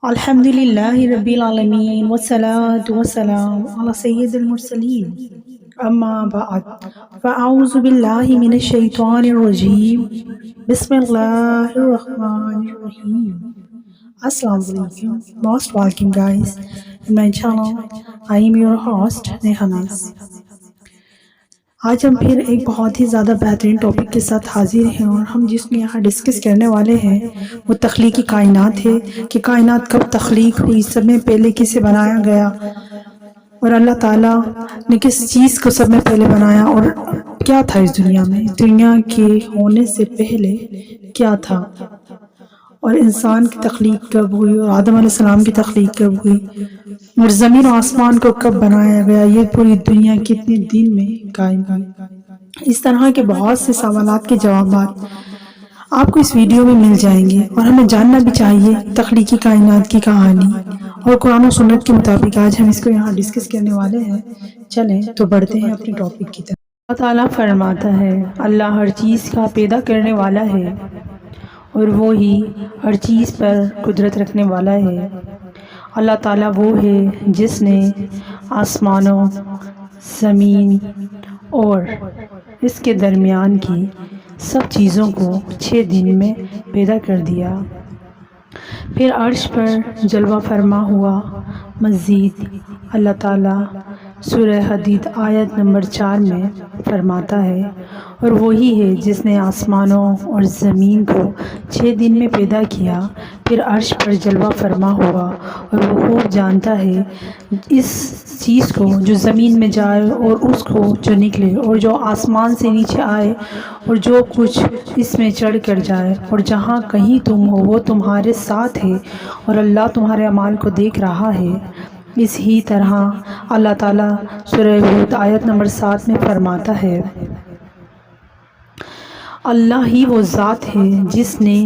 الحمد لله رب العالمين والصلاة والسلام على سيد المرسلين أما بعد فأعوذ بالله من الشيطان الرجيم بسم الله الرحمن الرحيم. Assalamu alaikum. Most welcome guys in my channel. I am your host Nehanas. آج ہم پھر ایک بہت ہی زیادہ بہترین ٹاپک کے ساتھ حاضر ہیں، اور ہم جس میں یہاں ڈسکس کرنے والے ہیں وہ تخلیقی کائنات ہے کہ کائنات کب تخلیق ہوئی، سب میں پہلے کسے بنایا گیا، اور اللہ تعالیٰ نے کس چیز کو سب میں پہلے بنایا، اور کیا تھا اس دنیا میں، دنیا کے ہونے سے پہلے کیا تھا، اور انسان کی تخلیق کب ہوئی، اور آدم علیہ السلام کی تخلیق کب ہوئی، اور زمین و آسمان کو کب بنایا گیا، یہ پوری دنیا کتنے دن میں قائم ہوئی۔ اس طرح کے بہت سے سوالات کے جوابات آپ کو اس ویڈیو میں مل جائیں گے، اور ہمیں جاننا بھی چاہیے تخلیقی کائنات کی کہانی، اور قرآن و سنت کے مطابق آج ہم اس کو یہاں ڈسکس کرنے والے ہیں۔ چلیں تو بڑھتے ہیں اپنے ٹاپک کی طرف۔ اللہ تعالیٰ فرماتا ہے، اللہ ہر چیز کا پیدا کرنے والا ہے، اور وہی ہر چیز پر قدرت رکھنے والا ہے۔ اللہ تعالیٰ وہ ہے جس نے آسمانوں، زمین اور اس کے درمیان کی سب چیزوں کو 6 دن میں پیدا کر دیا، پھر عرش پر جلوہ فرما ہوا۔ مزید اللہ تعالیٰ سورہ حدید آیت نمبر 4 میں فرماتا ہے، اور وہی ہے جس نے آسمانوں اور زمین کو 6 دن میں پیدا کیا، پھر عرش پر جلوہ فرما ہوا، اور وہ خوب جانتا ہے اس چیز کو جو زمین میں جائے اور اس کو جو نکلے، اور جو آسمان سے نیچے آئے اور جو کچھ اس میں چڑھ کر جائے، اور جہاں کہیں تم ہو وہ تمہارے ساتھ ہے، اور اللہ تمہارے اعمال کو دیکھ رہا ہے۔ اس ہی طرح اللہ تعالیٰ سورہ ہود آیت نمبر 7 میں فرماتا ہے، اللہ ہی وہ ذات ہے جس نے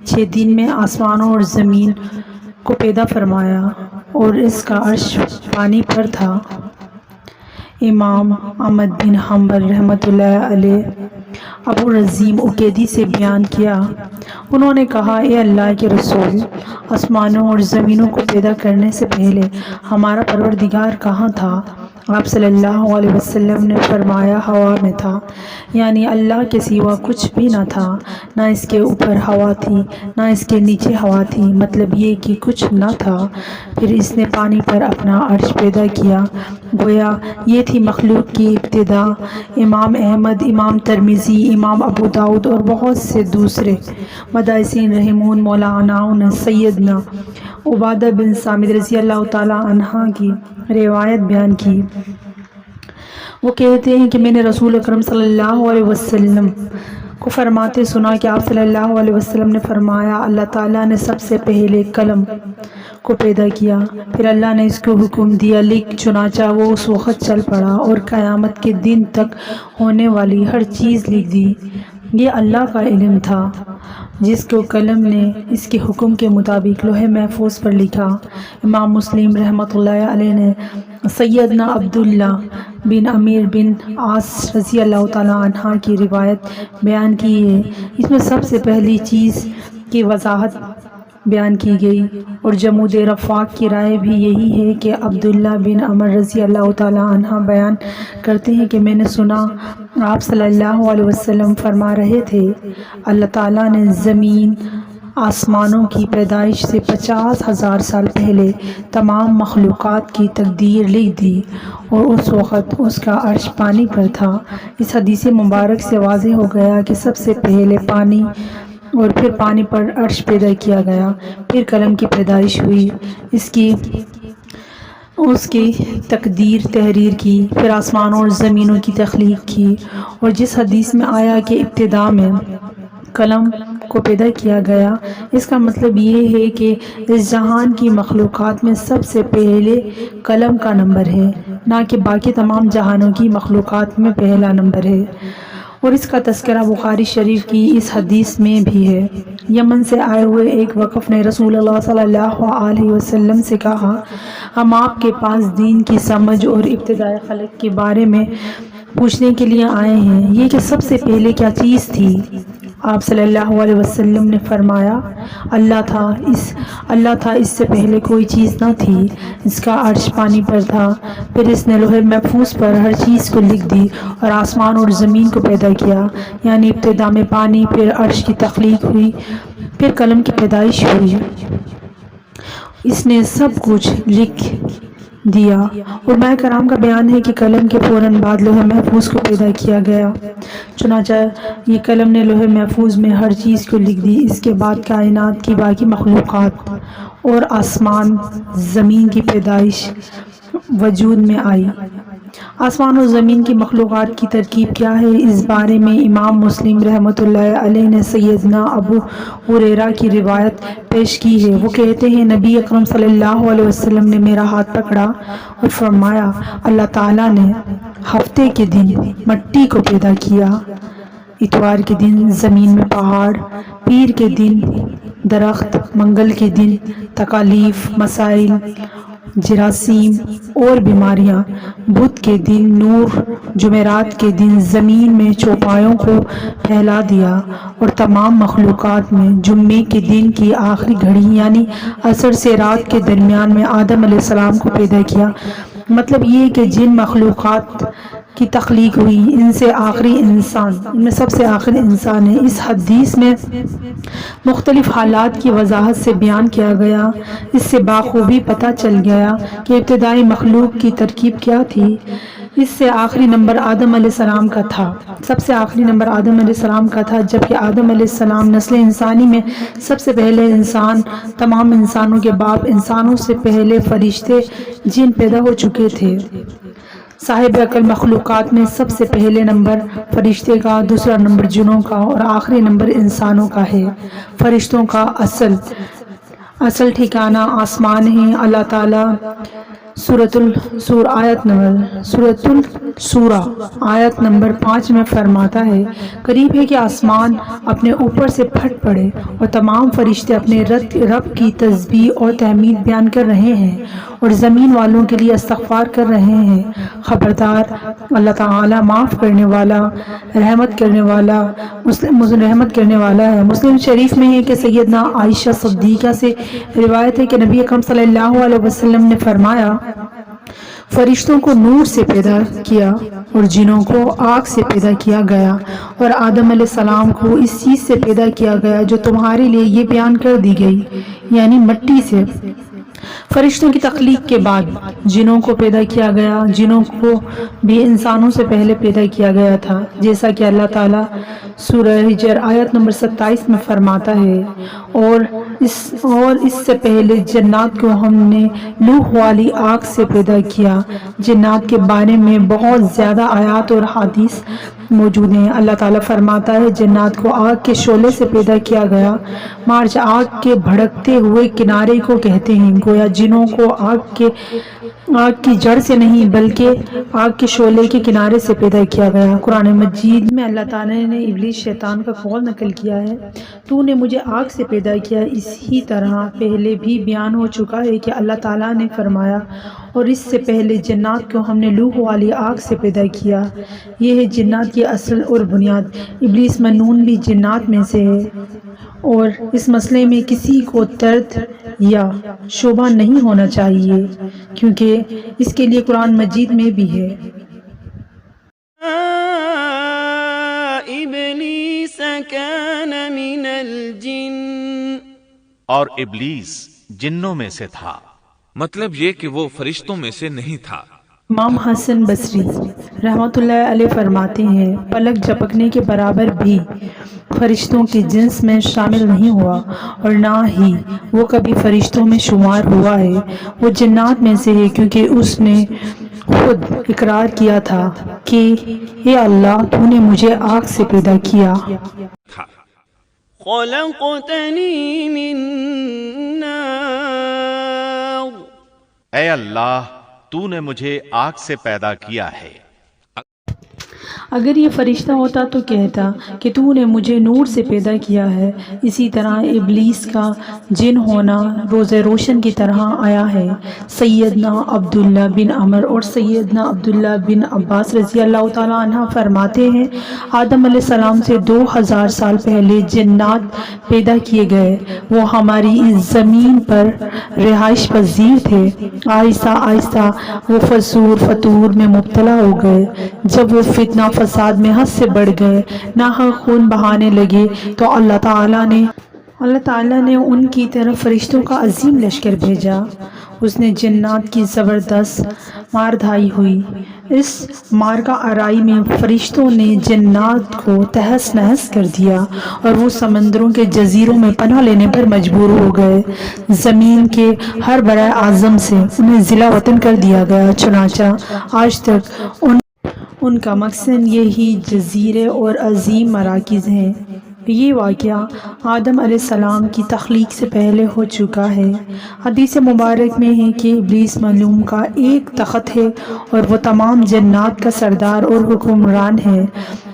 6 دن میں آسمانوں اور زمین کو پیدا فرمایا، اور اس کا عرش پانی پر تھا۔ امام احمد بن حنبل رحمۃ اللہ علیہ ابو رزیم عقیدی سے بیان کیا، انہوں نے کہا، اے اللہ کے رسول، آسمانوں اور زمینوں کو پیدا کرنے سے پہلے ہمارا پروردگار کہاں تھا؟ آپ صلی اللہ علیہ وسلم نے فرمایا، ہوا میں تھا، یعنی اللہ کے سوا کچھ بھی نہ تھا، نہ اس کے اوپر ہوا تھی نہ اس کے نیچے ہوا تھی، مطلب یہ کہ کچھ نہ تھا۔ پھر اس نے پانی پر اپنا عرش پیدا کیا، گویا یہ تھی مخلوق کی ابتدا۔ امام احمد، امام ترمذی، امام ابو داؤد اور بہت سے دوسرے محدثین رحمون مولانا نے سیدنا عبادہ بن صامت رضی اللہ تعالیٰ عنہ کی روایت بیان کی۔ وہ کہتے ہیں کہ میں نے رسول اکرم صلی اللہ علیہ وسلم کو فرماتے سنا کہ آپ صلی اللہ علیہ وسلم نے فرمایا، اللہ تعالیٰ نے سب سے پہلے قلم کو پیدا کیا، پھر اللہ نے اس کو حکم دیا، لکھ، چنانچہ وہ اس وقت چل پڑا اور قیامت کے دن تک ہونے والی ہر چیز لکھ دی۔ یہ اللہ کا علم تھا جس کو قلم نے اس کے حکم کے مطابق لوح محفوظ پر لکھا۔ امام مسلم رحمۃ اللہ علیہ نے سیدنا عبداللہ بن عمیر بن عاص رضی اللہ تعالیٰ عنہ کی روایت بیان کی ہے، اس میں سب سے پہلی چیز کی وضاحت بیان کی گئی، اور جمود رفاق کی رائے بھی یہی ہے کہ عبداللہ بن عمر رضی اللہ تعالیٰ عنہ بیان کرتے ہیں کہ میں نے سنا آپ صلی اللہ علیہ وسلم فرما رہے تھے، اللہ تعالیٰ نے زمین آسمانوں کی پیدائش سے 50,000 سال پہلے تمام مخلوقات کی تقدیر لکھ دی، اور اس وقت اس کا عرش پانی پر تھا۔ اس حدیث مبارک سے واضح ہو گیا کہ سب سے پہلے پانی، اور پھر پانی پر عرش پیدا کیا گیا، پھر قلم کی پیدائش ہوئی، اس کی تقدیر تحریر کی، پھر آسمانوں اور زمینوں کی تخلیق کی، اور جس حدیث میں آیا کہ ابتدا میں قلم کو پیدا کیا گیا، اس کا مطلب یہ ہے کہ اس جہان کی مخلوقات میں سب سے پہلے قلم کا نمبر ہے، نہ کہ باقی تمام جہانوں کی مخلوقات میں پہلا نمبر ہے، اور اس کا تذکرہ بخاری شریف کی اس حدیث میں بھی ہے۔ یمن سے آئے ہوئے ایک وقف نے رسول اللہ صلی اللہ علیہ وسلم سے کہا، ہم آپ کے پاس دین کی سمجھ اور ابتدائے خلق کے بارے میں پوچھنے کے لیے آئے ہیں، یہ کہ سب سے پہلے کیا چیز تھی؟ آپ صلی اللہ علیہ وسلم نے فرمایا اللہ تھا اس سے پہلے کوئی چیز نہ تھی، اس کا عرش پانی پر تھا، پھر اس نے لوح محفوظ پر ہر چیز کو لکھ دی اور آسمان اور زمین کو پیدا کیا، یعنی ابتدا میں پانی، پھر عرش کی تخلیق ہوئی، پھر قلم کی پیدائش ہوئی۔ اس نے سب کچھ لکھ دیا۔ علماء کرام کا بیان ہے کہ قلم کے فوراً بعد لوح محفوظ کو پیدا کیا گیا، چنانچہ یہ قلم نے لوح محفوظ میں ہر چیز کو لکھ دی۔ اس کے بعد کائنات کی باقی مخلوقات اور آسمان زمین کی پیدائش وجود میں آئی۔ آسمان اور زمین کی مخلوقات کی ترکیب کیا ہے، اس بارے میں امام مسلم رحمۃ اللہ علیہ نے سیدنا ابو ہریرہ کی روایت پیش کی ہے۔ وہ کہتے ہیں نبی اکرم صلی اللہ علیہ وسلم نے میرا ہاتھ پکڑا اور فرمایا اللہ تعالیٰ نے ہفتے کے دن مٹی کو پیدا کیا، اتوار کے دن زمین میں پہاڑ، پیر کے دن درخت، منگل کے دن تکالیف، مسائل، جراثیم اور بیماریاں، بدھ کے دن نور، جمعرات کے دن زمین میں چوپایوں کو پھیلا دیا اور تمام مخلوقات میں جمعے کے دن کی آخری گھڑی یعنی عصر سے رات کے درمیان میں آدم علیہ السلام کو پیدا کیا۔ مطلب یہ کہ جن مخلوقات کی تخلیق ہوئی ان میں سب سے آخری انسان ہے۔ اس حدیث میں مختلف حالات کی وضاحت سے بیان کیا گیا، اس سے بخوبی پتہ چل گیا کہ ابتدائی مخلوق کی ترکیب کیا تھی۔ اس سے آخری نمبر آدم علیہ السلام کا تھا، سب سے آخری نمبر آدم علیہ السلام کا تھا، جبکہ آدم علیہ السلام نسل انسانی میں سب سے پہلے انسان، تمام انسانوں کے باپ، انسانوں سے پہلے فرشتے جن پیدا ہو چکے تھے۔ صاحب عقل مخلوقات میں سب سے پہلے نمبر فرشتے کا، دوسرا نمبر جنوں کا اور آخری نمبر انسانوں کا ہے۔ فرشتوں کا اصل ٹھکانہ آسمان ہے۔ اللہ تعالیٰ سورۃ السورہ آیت نمبر 5 میں فرماتا ہے قریب ہے کہ آسمان اپنے اوپر سے پھٹ پڑے اور تمام فرشتے اپنے رب کی تسبیح اور تحمید بیان کر رہے ہیں اور زمین والوں کے لیے استغفار کر رہے ہیں۔ خبردار اللہ تعالیٰ معاف کرنے والا، رحمت کرنے والا ہے۔ مسلم شریف میں ہے کہ سیدنا عائشہ صدیقہ سے روایت ہے کہ نبی اکرم صلی اللہ علیہ وسلم نے فرمایا فرشتوں کو نور سے پیدا کیا اور جنوں کو آگ سے پیدا کیا گیا اور آدم علیہ السلام کو اس چیز سے پیدا کیا گیا جو تمہارے لیے یہ بیان کر دی گئی، یعنی مٹی سے۔ فرشتوں کی تخلیق کے بعد جنوں کو پیدا کیا گیا، جنوں کو بھی انسانوں سے پہلے پیدا کیا گیا تھا، جیسا کہ اللہ تعالیٰ سورہ ہجر آیت نمبر 27 میں فرماتا ہے اور اس سے پہلے جنات کو ہم نے لوح والی آگ سے پیدا کیا۔ جنات کے بارے میں بہت زیادہ آیات اور حدیث موجود ہیں۔ اللہ تعالیٰ فرماتا ہے جنات کو آگ کے شعلے سے پیدا کیا گیا۔ مارچ آگ کے بھڑکتے ہوئے کنارے کو کہتے ہیں، گویا جنوں کو آگ کی جڑ سے نہیں بلکہ آگ کے شعلے کے کنارے سے پیدا کیا گیا۔ قرآن مجید میں اللہ تعالیٰ نے ابلیس شیطان کا قول نقل کیا ہے تو نے مجھے آگ سے پیدا کیا۔ اسی طرح پہلے بھی بیان ہو چکا ہے کہ اللہ تعالیٰ نے فرمایا اور اس سے پہلے جنات کو ہم نے لوح والی آگ سے پیدا کیا۔ یہ ہے جنات کی اصل اور بنیاد۔ ابلیس ملعون بھی جنات میں سے ہے اور اس مسئلے میں کسی کو تردد یا شبہ نہیں ہونا چاہیے کیونکہ اس کے لیے قرآن مجید میں بھی ہے ابلیس کان من الجن، اور ابلیس جنوں میں سے تھا، مطلب یہ کہ وہ فرشتوں میں سے نہیں تھا۔ امام حسن بصری رحمۃ اللہ علیہ فرماتے ہیں پلک جھپکنے کے برابر بھی فرشتوں کے جنس میں شامل نہیں ہوا اور نہ ہی وہ کبھی فرشتوں میں شمار ہوا ہے، وہ جنات میں سے ہے کیونکہ اس نے خود اقرار کیا تھا کہ اے اللہ تو نے مجھے آگ سے پیدا کیا۔ خلقتنی من نار، اے اللہ تو نے مجھے آگ سے پیدا کیا ہے۔ اگر یہ فرشتہ ہوتا تو کہتا کہ تو نے مجھے نور سے پیدا کیا ہے۔ اسی طرح ابلیس کا جن ہونا روز روشن کی طرح آیا ہے۔ سیدنا عبداللہ بن عمر اور سیدنا عبداللہ بن عباس رضی اللہ تعالیٰ عنہ فرماتے ہیں آدم علیہ السلام سے 2000 سال پہلے جنات پیدا کیے گئے۔ وہ ہماری اس زمین پر رہائش پذیر تھے۔ آہستہ آہستہ وہ فسور فتور میں مبتلا ہو گئے۔ جب وہ فتنہ فساد میں حد سے بڑھ گئے، ناحق خون بہانے لگے، تو اللہ تعالیٰ نے ان کی طرف فرشتوں کا عظیم لشکر بھیجا۔ اس نے جنات کی زبردست مار دھائی ہوئی۔ اس مار کا آرائی میں فرشتوں نے جنات کو تہس نہس کر دیا اور وہ سمندروں کے جزیروں میں پناہ لینے پر مجبور ہو گئے۔ زمین کے ہر برائے اعظم سے انہیں ضلع وطن کر دیا گیا، چنانچہ آج تک ان کا مقصد یہی جزیرے اور عظیم مراکز ہیں۔ یہ واقعہ آدم علیہ السلام کی تخلیق سے پہلے ہو چکا ہے۔ حدیث مبارک میں ہے کہ ابلیس معلوم کا ایک تخت ہے اور وہ تمام جنات کا سردار اور حکمران ہے۔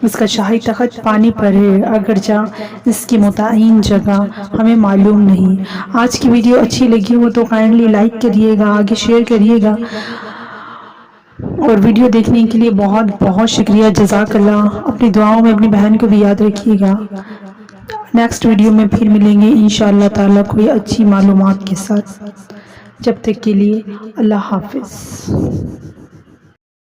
اس کا شاہی تخت پانی پر ہے، اگرچہ اس کی متعین جگہ ہمیں معلوم نہیں۔ آج کی ویڈیو اچھی لگی ہو تو کائنڈلی لائک کریے گا، آگے شیئر کریے گا، اور ویڈیو دیکھنے کے لیے بہت بہت شکریہ، جزاک اللہ۔ اپنی دعاؤں میں اپنی بہن کو بھی یاد رکھیے گا۔ نیکسٹ ویڈیو میں پھر ملیں گے انشاءاللہ تعالیٰ کوئی اچھی معلومات کے ساتھ۔ جب تک کے لیے اللہ حافظ۔